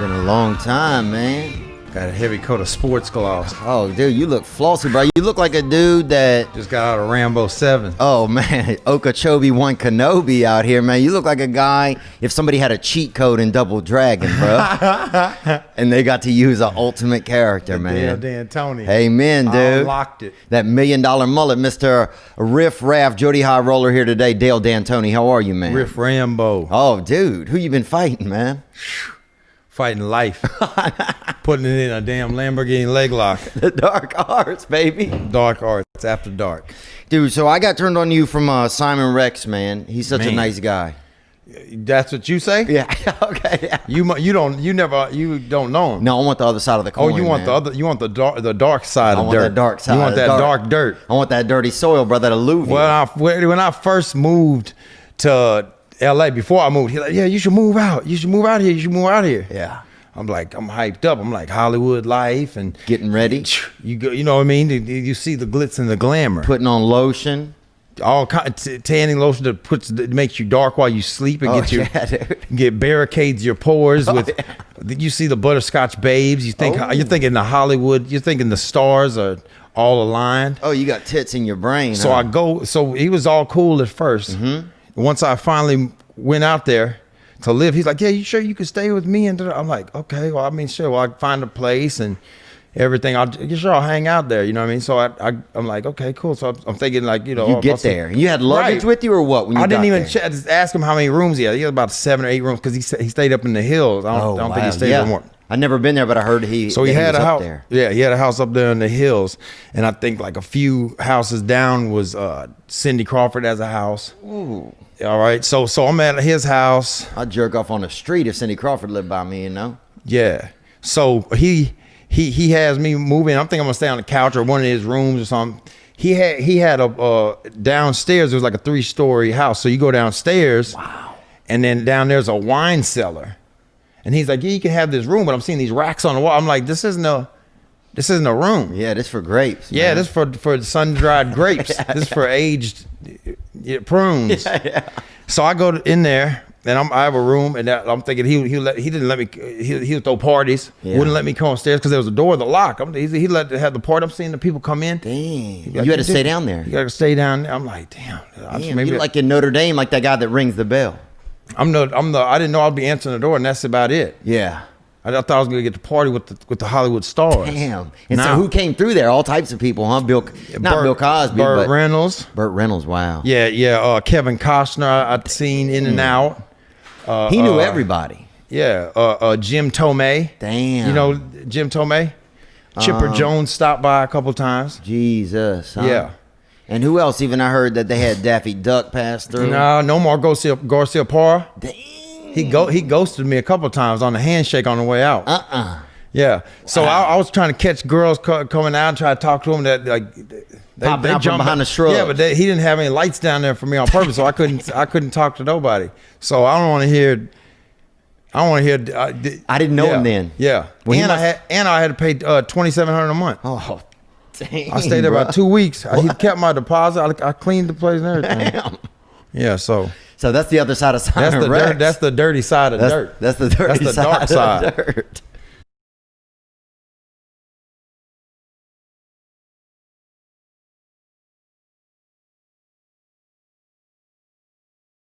Been a long time, man. Got a heavy coat of sports gloves. Oh, dude, you look flossy, bro. You look like a dude that... Just got out of Rambo 7. Oh, man. Okeechobee 1 Kenobi out here, man. You look like a guy, if somebody had a cheat code in Double Dragon, bro. And they got to use an ultimate character, man. Dan Tony. Amen, dude. I unlocked it. That $1 million mullet, Mr. Riff Raff, Jody High Roller here today. Dale D'Antoni, how are you, man? Riff Rambo. Oh, dude. Who you been fighting, man? Fighting life. Putting it in a damn Lamborghini leg lock. The dark arts, baby. Dark arts, after dark. Dude, so I got turned on you from Simon Rex, man. He's such a nice guy. That's what you say? Yeah. Okay. Yeah. You don't know him. No, I want the other side of the coin. Oh, you want man. the dark side of dirt. I want that dark side. You want that dark dirt. I want that dirty soil, brother. That alluvial. Well, when I first moved to LA, before I moved, he's like, yeah, you should move out. You should move out here. You should move out here. Yeah. I'm like, I'm hyped up. I'm like Hollywood life and getting ready. You go, you know what I mean? You see the glitz and the glamour. Putting on lotion. All kind tanning lotion that makes you dark while you sleep and get barricades your pores with. Yeah. You see the butterscotch babes. You think you're thinking the Hollywood. You're thinking the stars are all aligned. Oh, you got tits in your brain. So huh? So he was all cool at first. Mm-hmm. Once I finally went out there to live, he's like, yeah, you sure you could stay with me? And I'm like, okay, well, I mean, sure. Well, I find a place and everything. I'll hang out there. You know what I mean? So I'm like, okay, cool. So I'm thinking like, you know. You get there. You had luggage with you or what when you I didn't even check. I just ask him how many rooms he had. He had about 7 or 8 rooms because he stayed up in the hills. I don't think he stayed there more. I've never been there, but I heard he had a house there. Yeah, he had a house up there in the hills. And I think like a few houses down was Cindy Crawford has a house. Ooh. All right, so I'm at his house. I'd jerk off on the street if Cindy Crawford lived by me, you know? Yeah. So he has me moving. I'm thinking I'm gonna stay on the couch or one of his rooms or something. He had a downstairs. It was like a 3-story house. So you go downstairs. Wow. And then down there's a wine cellar. And he's like, yeah, you can have this room, but I'm seeing these racks on the wall. I'm like, this isn't a room. Yeah, this for grapes. Man. Yeah, this for sun-dried grapes. This for aged prunes. Yeah. So I go in there and I have a room, and I'm thinking he didn't let me. He'll throw parties. Yeah. Wouldn't let me come upstairs because there was a door, the lock. He let have the party. I'm seeing the people come in. Dang, you had to stay down there. You got to stay down there. I'm like, damn. You're like in Notre Dame, like that guy that rings the bell. I didn't know I'd be answering the door, and that's about it. Yeah. I thought I was gonna get to party with the Hollywood stars. Damn. And so who came through there? All types of people, huh? Bill Cosby, Burt Reynolds. Burt Reynolds, wow. Yeah. Kevin Costner, I'd seen in and out. He knew everybody. Yeah. Jim Tomei. Damn. You know Jim Tomei? Chipper Jones stopped by a couple times. Jesus. Huh? Yeah. And who else? Even I heard that they had Daffy Duck pass through. No more Garcia Parra. Damn. He ghosted me a couple times on the handshake on the way out. Yeah. So I was trying to catch girls coming out and try to talk to them that like they jumped behind the shrubs. Yeah, but he didn't have any lights down there for me on purpose, so I couldn't talk to nobody. So I don't want to hear. I didn't know him then. Yeah. Well, I had to pay $2,700 a month. Oh, dang. I stayed there about 2 weeks. He kept my deposit. I cleaned the place and everything. Damn. Yeah. So that's the other side of Simon Rex. That's the dirty side of dirt. That's the dirty That's the dark side. Of dirt.